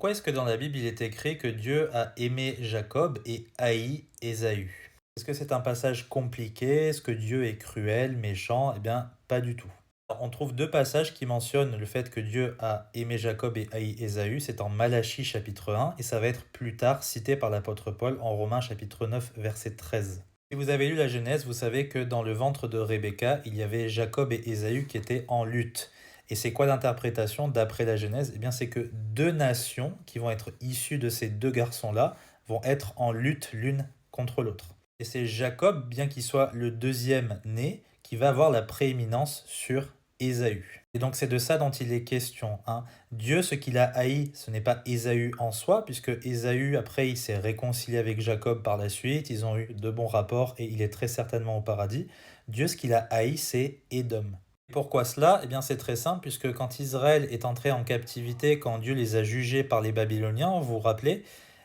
Pourquoi est-ce que dans la Bible il est écrit que Dieu a aimé Jacob et haï Ésaü? Est-ce que c'est un passage compliqué? Est-ce que Dieu est cruel, méchant? Eh bien, pas du tout. Alors, on trouve deux passages qui mentionnent le fait que Dieu a aimé Jacob et haï Ésaü. C'est en Malachie chapitre 1 et ça va être plus tard cité par l'apôtre Paul en Romains chapitre 9 verset 13. Si vous avez lu la Genèse, vous savez que dans le ventre de Rebecca, il y avait Jacob et Ésaü qui étaient en lutte. Et c'est quoi l'interprétation d'après la Genèse? Eh bien, c'est que deux nations qui vont être issues de ces deux garçons-là vont être en lutte l'une contre l'autre. Et c'est Jacob, bien qu'il soit le deuxième né, qui va avoir la prééminence sur Ésaü. Et donc c'est de ça dont il est question, hein. Dieu, ce qu'il a haï, ce n'est pas Ésaü en soi, puisque Ésaü, après, il s'est réconcilié avec Jacob par la suite, ils ont eu de bons rapports et il est très certainement au paradis. Dieu, ce qu'il a haï, c'est Édom. Pourquoi cela? Eh bien, c'est très simple, puisque quand Israël est entré en captivité, quand Dieu les a jugés par les Babyloniens, vous vous rappelez,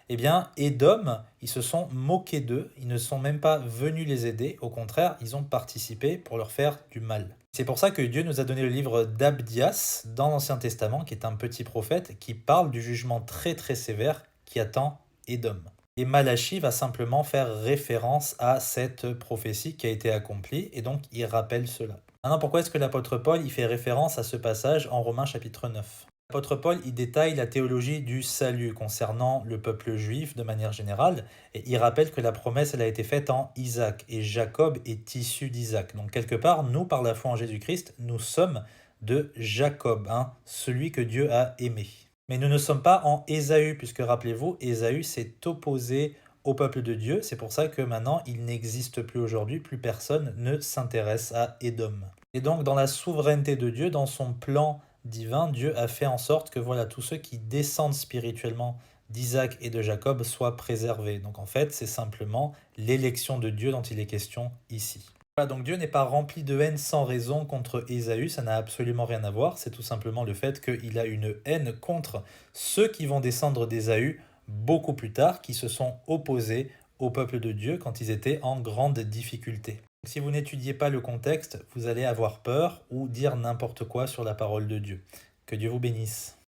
eh bien, Édom, ils se sont moqués d'eux, ils ne sont même pas venus les aider, au contraire, ils ont participé pour leur faire du mal. C'est pour ça que Dieu nous a donné le livre d'Abdias dans l'Ancien Testament, qui est un petit prophète, qui parle du jugement très très sévère qui attend Édom. Et Malachie va simplement faire référence à cette prophétie qui a été accomplie, et donc il rappelle cela. Maintenant, pourquoi est-ce que l'apôtre Paul il fait référence à ce passage en Romains chapitre 9? L'apôtre Paul il détaille la théologie du salut concernant le peuple juif de manière générale, et il rappelle que la promesse elle a été faite en Isaac, et Jacob est issu d'Isaac. Donc quelque part, nous, par la foi en Jésus-Christ, nous sommes de Jacob, hein, celui que Dieu a aimé. Mais nous ne sommes pas en Ésaü, puisque rappelez-vous, Ésaü s'est opposé au peuple de Dieu. C'est pour ça que maintenant, il n'existe plus aujourd'hui, plus personne ne s'intéresse à Édom. Et donc, dans la souveraineté de Dieu, dans son plan divin, Dieu a fait en sorte que voilà, tous ceux qui descendent spirituellement d'Isaac et de Jacob soient préservés. Donc en fait, c'est simplement l'élection de Dieu dont il est question ici. Voilà, donc Dieu n'est pas rempli de haine sans raison contre Ésaü, ça n'a absolument rien à voir, c'est tout simplement le fait qu'il a une haine contre ceux qui vont descendre d'Ésaü beaucoup plus tard, qui se sont opposés au peuple de Dieu quand ils étaient en grande difficulté. Si vous n'étudiez pas le contexte, vous allez avoir peur ou dire n'importe quoi sur la parole de Dieu. Que Dieu vous bénisse.